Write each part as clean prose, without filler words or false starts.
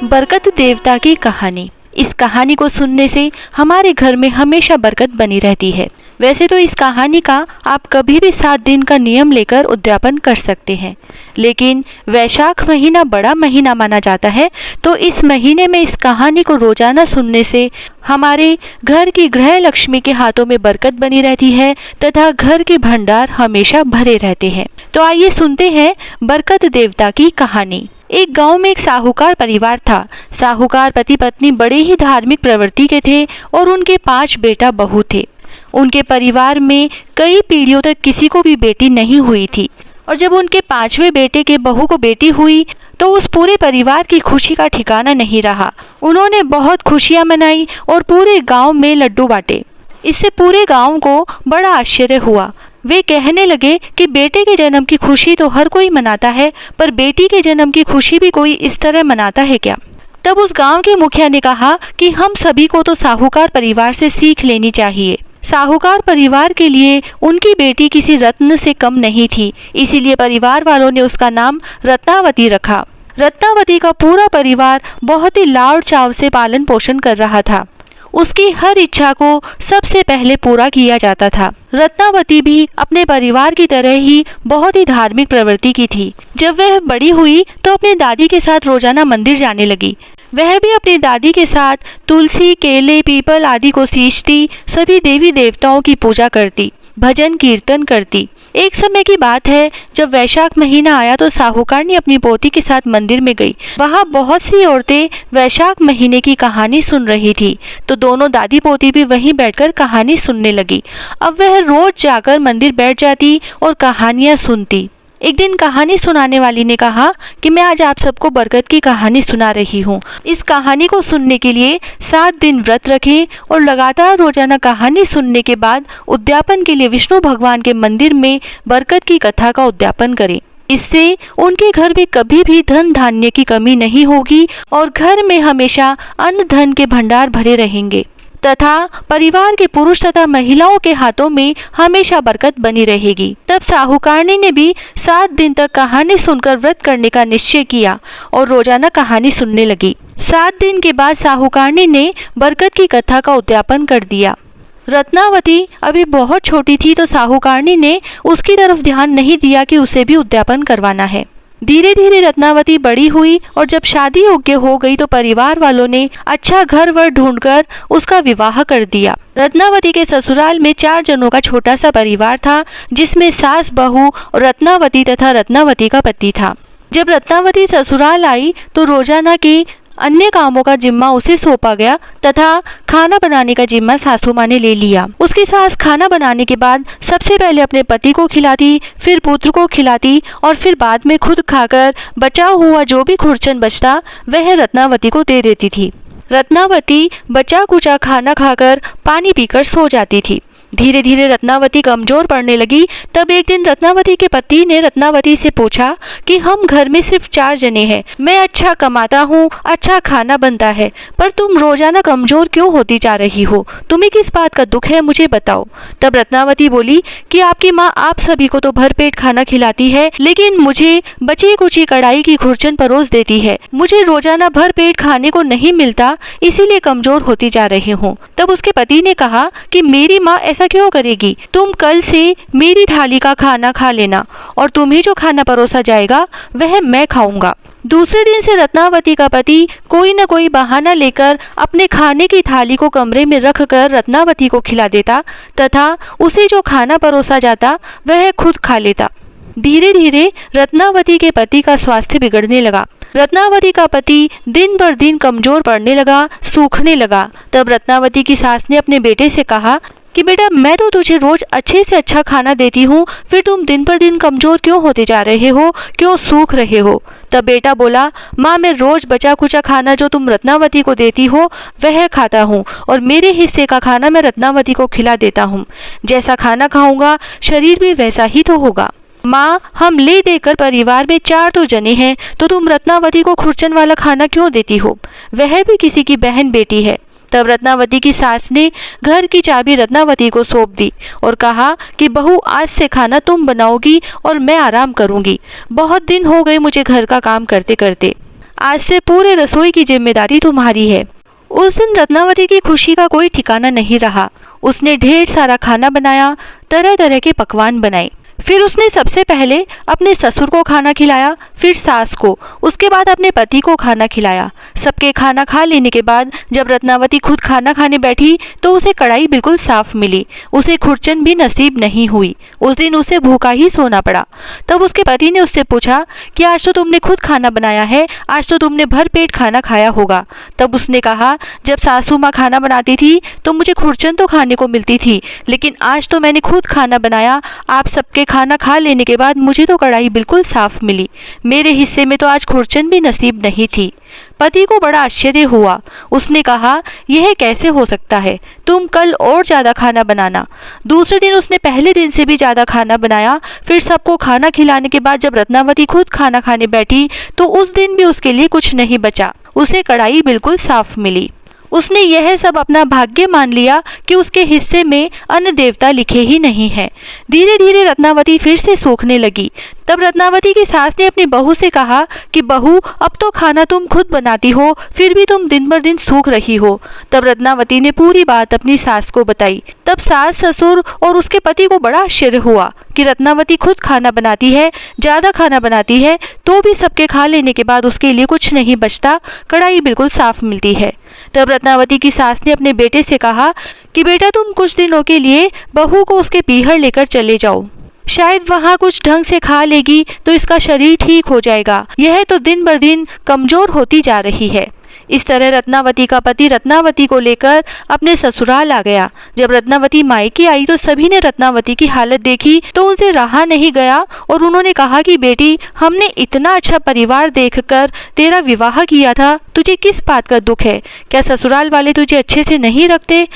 बरकत देवता की कहानी। इस कहानी को सुनने से हमारे घर में हमेशा बरकत बनी रहती है। वैसे तो इस कहानी का आप कभी भी 7 दिन का नियम लेकर उद्यापन कर सकते हैं, लेकिन वैशाख महीना बड़ा महीना माना जाता है, तो इस महीने में इस कहानी को रोजाना सुनने से हमारे घर की गृह लक्ष्मी के हाथों में बरकत बनी रहती है तथा घर के भंडार हमेशा भरे रहते हैं। तो आइए सुनते हैं बरकत देवता की कहानी। एक गांव में एक साहूकार परिवार था। साहूकार पति पत्नी बड़े ही धार्मिक प्रवृत्ति के थे और उनके 5 बेटा बहू थे। उनके परिवार में कई पीढ़ियों तक किसी को भी बेटी नहीं हुई थी, और जब उनके 5वें बेटे के बहू को बेटी हुई तो उस पूरे परिवार की खुशी का ठिकाना नहीं रहा। उन्होंने बहुत खुशियां मनाई और पूरे गांव में लड्डू बांटे। इससे पूरे गांव को बड़ा आश्चर्य हुआ। वे कहने लगे कि बेटे के जन्म की खुशी तो हर कोई मनाता है, पर बेटी के जन्म की खुशी भी कोई इस तरह मनाता है क्या? तब उस गांव के मुखिया ने कहा कि हम सभी को तो साहूकार परिवार से सीख लेनी चाहिए। साहूकार परिवार के लिए उनकी बेटी किसी रत्न से कम नहीं थी, इसीलिए परिवार वालों ने उसका नाम रत्नावती रखा। रत्नावती का पूरा परिवार बहुत ही लाड़ चाव से पालन पोषण कर रहा था। उसकी हर इच्छा को सबसे पहले पूरा किया जाता था। रत्नावती भी अपने परिवार की तरह ही बहुत ही धार्मिक प्रवृत्ति की थी। जब वह बड़ी हुई तो अपनी दादी के साथ रोजाना मंदिर जाने लगी। वह भी अपनी दादी के साथ तुलसी, केले, पीपल आदि को सींचती, सभी देवी देवताओं की पूजा करती, भजन कीर्तन करती। एक समय की बात है, जब वैशाख महीना आया तो साहूकार ने अपनी पोती के साथ मंदिर में गई। वहाँ बहुत सी औरतें वैशाख महीने की कहानी सुन रही थी, तो दोनों दादी पोती भी वहीं बैठकर कहानी सुनने लगी। अब वह रोज जाकर मंदिर बैठ जाती और कहानियाँ सुनती। एक दिन कहानी सुनाने वाली ने कहा कि मैं आज आप सबको बरकत की कहानी सुना रही हूँ। इस कहानी को सुनने के लिए 7 दिन व्रत रखें और लगातार रोजाना कहानी सुनने के बाद उद्यापन के लिए विष्णु भगवान के मंदिर में बरकत की कथा का उद्यापन करें। इससे उनके घर में कभी भी धन धान्य की कमी नहीं होगी और घर में हमेशा अन्न धन के भंडार भरे रहेंगे तथा परिवार के पुरुष तथा महिलाओं के हाथों में हमेशा बरकत बनी रहेगी। तब साहूकारनी ने भी 7 दिन तक कहानी सुनकर व्रत करने का निश्चय किया और रोजाना कहानी सुनने लगी। 7 दिन के बाद साहूकारनी ने बरकत की कथा का उद्यापन कर दिया। रत्नावती अभी बहुत छोटी थी, तो साहूकारनी ने उसकी तरफ ध्यान नहीं दिया कि उसे भी उद्यापन करवाना है। धीरे धीरे रत्नावती बड़ी हुई और जब शादी योग्य हो गई तो परिवार वालों ने अच्छा घर वर ढूंढकर उसका विवाह कर दिया। रत्नावती के ससुराल में 4 जनों का छोटा सा परिवार था, जिसमें सास, बहू, रत्नावती तथा रत्नावती का पति था। जब रत्नावती ससुराल आई तो रोजाना की अन्य कामों का जिम्मा उसे सौंपा गया तथा खाना बनाने का जिम्मा सासू माँ ने ले लिया। उसकी सास खाना बनाने के बाद सबसे पहले अपने पति को खिलाती, फिर पुत्र को खिलाती और फिर बाद में खुद खाकर बचा हुआ जो भी खुरचन बचता वह रत्नावती को दे देती थी। रत्नावती बचा कुचा खाना खाकर पानी पीकर सो जाती थी। धीरे धीरे रत्नावती कमजोर पड़ने लगी। तब एक दिन रत्नावती के पति ने रत्नावती से पूछा कि हम घर में सिर्फ 4 जने हैं, मैं अच्छा कमाता हूँ, अच्छा खाना बनता है, पर तुम रोजाना कमजोर क्यों होती जा रही हो? तुम्हें किस बात का दुख है, मुझे बताओ। तब रत्नावती बोली कि आपकी माँ आप सभी को तो भरपेट खाना खिलाती है, लेकिन मुझे बची कुची कढ़ाई की खुरचन परोस देती है। मुझे रोजाना भरपेट खाने को नहीं मिलता, इसीलिए कमजोर होती जा रही हूँ। तब उसके पति ने कहा कि मेरी माँ ऐसा क्यों करेगी? तुम कल से मेरी थाली का खाना खा लेना और तुम्हें जो खाना परोसा जाएगा वह मैं खाऊंगा। दूसरे दिन से रत्नावती का पति कोई न कोई बहाना लेकर अपने खाने की थाली को कमरे में रखकर रत्नावती को खिला देता तथा उसे जो खाना परोसा जाता वह खुद खा लेता। धीरे धीरे रत्नावती के पति का स्वास्थ्य बिगड़ने लगा। रत्नावती का पति दिन पर दिन कमजोर पड़ने लगा, सूखने लगा। तब रत्नावती की सास ने अपने बेटे से कहा कि बेटा, मैं तो तुझे रोज अच्छे से अच्छा खाना देती हूँ, फिर तुम दिन पर दिन कमजोर क्यों होते जा रहे हो, क्यों सूख रहे हो? तब बेटा बोला, माँ मैं रोज बचा कुचा खाना जो तुम रत्नावती को देती हो वह खाता हूँ और मेरे हिस्से का खाना मैं रत्नावती को खिला देता हूँ। जैसा खाना खाऊंगा शरीर भी वैसा ही तो होगा। माँ, हम ले देकर परिवार में 4 तो जने हैं, तो तुम रत्नावती को खुरचन वाला खाना क्यों देती हो? वह भी किसी की बहन बेटी है। तब रत्नावती की सास ने घर की चाबी रत्नावती को सौंप दी और कहा कि बहू, आज से खाना तुम बनाओगी और मैं आराम करूंगी। बहुत दिन हो गए मुझे घर का काम करते करते। आज से पूरे रसोई की जिम्मेदारी तुम्हारी है। उस दिन रत्नावती की खुशी का कोई ठिकाना नहीं रहा। उसने ढेर सारा खाना बनाया, तरह तरह के पकवान बनाए। फिर उसने सबसे पहले अपने ससुर को खाना खिलाया, फिर सास को, उसके बाद अपने पति को खाना खिलाया। सबके खाना खा लेने के बाद जब रत्नावती खुद खाना खाने बैठी तो उसे कढ़ाई बिल्कुल साफ मिली। उसे खुरचन भी नसीब नहीं हुई। उस दिन उसे भूखा ही सोना पड़ा। तब उसके पति ने उससे पूछा कि आज तो तुमने खुद खाना बनाया है, आज तो तुमने भर पेट खाना खाया होगा। तब उसने कहा, जब सासू माँ खाना बनाती थी तो मुझे खुरचन तो खाने को मिलती थी, लेकिन आज तो मैंने खुद खाना बनाया। आप सबके खाना खा लेने के बाद मुझे तो कढ़ाई बिल्कुल साफ मिली। मेरे हिस्से में तो आज खुरचन भी नसीब नहीं थी। पति को बड़ा आश्चर्य हुआ। उसने कहा, यह कैसे हो सकता है? तुम कल और ज्यादा खाना बनाना। दूसरे दिन उसने पहले दिन से भी ज्यादा खाना बनाया। फिर सबको खाना खिलाने के बाद जब रत्नावती खुद खाना खाने बैठी तो उस दिन भी उसके लिए कुछ नहीं बचा। उसे कढ़ाई बिल्कुल साफ मिली। उसने यह सब अपना भाग्य मान लिया कि उसके हिस्से में अन्न देवता लिखे ही नहीं है। धीरे धीरे रत्नावती फिर से सूखने लगी। तब रत्नावती की सास ने अपनी बहू से कहा कि बहू, अब तो खाना तुम खुद बनाती हो, फिर भी तुम दिन बर दिन सूख रही हो। तब रत्नावती ने पूरी बात अपनी सास को बताई। तब सास, ससुर और उसके पति को बड़ा आश्चर्य हुआ कि रत्नावती खुद खाना बनाती है, ज्यादा खाना बनाती है, तो भी सबके खा लेने के बाद उसके लिए कुछ नहीं बचता, कढ़ाई बिल्कुल साफ मिलती है। तब रत्नावती की सास ने अपने बेटे से कहा कि बेटा, तुम कुछ दिनों के लिए बहू को उसके पीहर लेकर चले जाओ, शायद वहाँ कुछ ढंग से खा लेगी तो इसका शरीर ठीक हो जाएगा। यह तो दिन बर दिन कमजोर होती जा रही है। इस तरह रत्नावती का पति रत्नावती को लेकर अपने ससुराल आ गया। जब रत्नावती मायके आई तो सभी ने रत्नावती की हालत देखी तो उनसे रहा नहीं गया और उन्होंने कहा कि बेटी, हमने इतना अच्छा परिवार देखकर तेरा विवाह किया था, तुझे किस बात का दुख है? क्या ससुराल वाले तुझे अच्छे से नहीं रखते?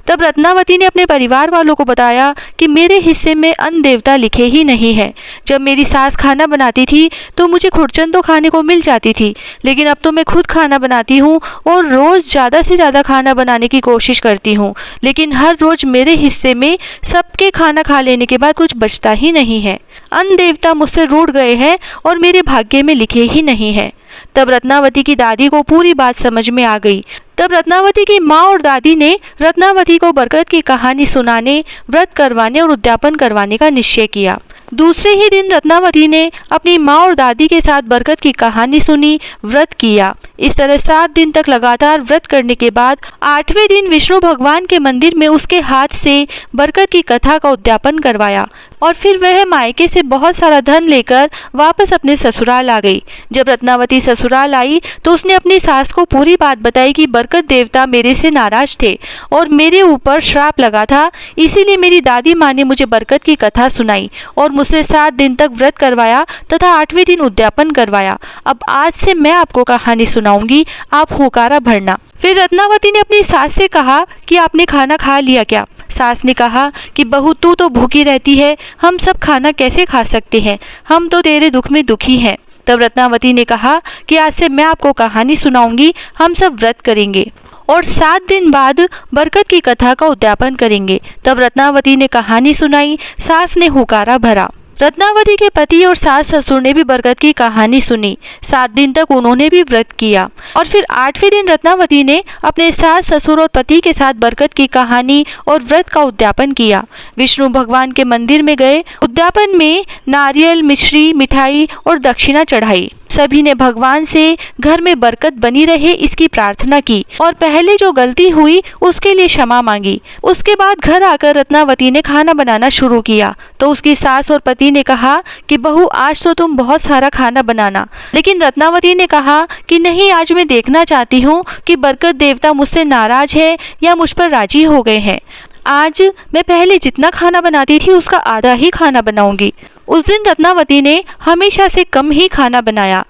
तब रत्नावती ने अपने परिवार वालों को बताया कि मेरे हिस्से में अन्न देवता लिखे ही नहीं है। जब मेरी सास खाना बनाती थी तो मुझे खुरचन तो खाने को मिल जाती थी, लेकिन अब तो मैं खुद खाना बनाती हूँ और रोज़ ज़्यादा से ज़्यादा खाना बनाने की कोशिश करती हूँ, लेकिन हर रोज़ मेरे हिस्से में सबके खाना खा लेने के बाद कुछ बचता ही नहीं है। अन्न देवता मुझसे रूठ गए हैं और मेरे भाग्य में लिखे ही नहीं है। तब रत्नावती की दादी को पूरी बात समझ में आ गई। तब रत्नावती की माँ और दादी ने रत्नावती को बरकत की कहानी सुनाने, व्रत करवाने और उद्यापन करवाने का निश्चय किया। दूसरे ही दिन रत्नावती ने अपनी माँ और दादी के साथ बरकत की कहानी सुनी, व्रत किया। इस तरह 7 दिन तक लगातार व्रत करने के बाद 8वें दिन विष्णु भगवान के मंदिर में उसके हाथ से बरकत की कथा का उद्यापन करवाया और फिर वह मायके से बहुत सारा धन लेकर वापस अपने ससुराल आ गई। जब रत्नावती ससुराल आई तो उसने अपनी सास को पूरी बात बताई कि बरकत देवता मेरे से नाराज थे और मेरे ऊपर श्राप लगा था, इसीलिए मेरी दादी माँ ने मुझे बरकत की कथा सुनाई और मुझसे 7 दिन तक व्रत करवाया तथा 8वें दिन उद्यापन करवाया। अब आज से मैं आपको कहानी सुनाऊंगी, आप हुकारा भरना। फिर रत्नावती ने अपनी सास से कहा कि आपने खाना खा लिया क्या? सास ने कहा कि बहू, तू तो भूखी रहती है, हम सब खाना कैसे खा सकते हैं? हम तो तेरे दुख में दुखी हैं। तब रत्नावती ने कहा कि आज से मैं आपको कहानी सुनाऊंगी, हम सब व्रत करेंगे और 7 दिन बाद बरकत की कथा का उद्यापन करेंगे। तब रत्नावती ने कहानी सुनाई, सास ने हुकारा भरा। रत्नावती के पति और सास ससुर ने भी बरकत की कहानी सुनी। 7 दिन तक उन्होंने भी व्रत किया और फिर 8वें दिन रत्नावती ने अपने सास ससुर और पति के साथ बरकत की कहानी और व्रत का उद्यापन किया। विष्णु भगवान के मंदिर में गए। उद्यापन में नारियल, मिश्री, मिठाई और दक्षिणा चढ़ाई। सभी ने भगवान से घर में बरकत बनी रहे इसकी प्रार्थना की और पहले जो गलती हुई उसके लिए क्षमा मांगी। उसके बाद घर आकर रत्नावती ने खाना बनाना शुरू किया तो उसकी सास और पति ने कहा कि बहू, आज तो तुम बहुत सारा खाना बनाना। लेकिन रत्नावती ने कहा कि नहीं, आज मैं देखना चाहती हूँ कि बरकत देवता मुझसे नाराज है या मुझ पर राजी हो गए हैं। आज मैं पहले जितना खाना बनाती थी उसका आधा ही खाना बनाऊंगी। उस दिन रत्नावती ने हमेशा से कम ही खाना बनाया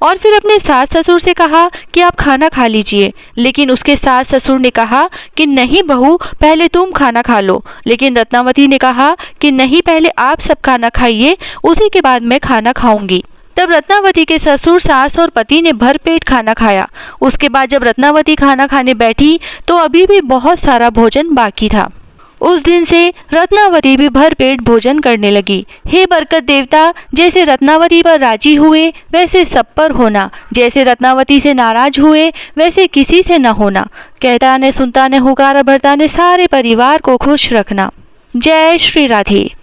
और फिर अपने सास ससुर से कहा कि आप खाना खा लीजिए, लेकिन उसके सास ससुर ने कहा कि नहीं बहू, पहले तुम खाना खा लो। लेकिन रत्नावती ने कहा कि नहीं, पहले आप सब खाना खाइए, उसी के बाद मैं खाना खाऊंगी। तब रत्नावती के ससुर, सास और पति ने भरपेट खाना खाया। उसके बाद जब रत्नावती खाना खाने बैठी तो अभी भी बहुत सारा भोजन बाकी था। उस दिन से रत्नावती भी भरपेट भोजन करने लगी। हे बरकत देवता, जैसे रत्नावती पर राजी हुए वैसे सब पर होना, जैसे रत्नावती से नाराज हुए वैसे किसी से न होना। कहता ने सुनता ने हुकारा भरता ने सारे परिवार को खुश रखना। जय श्री राधे।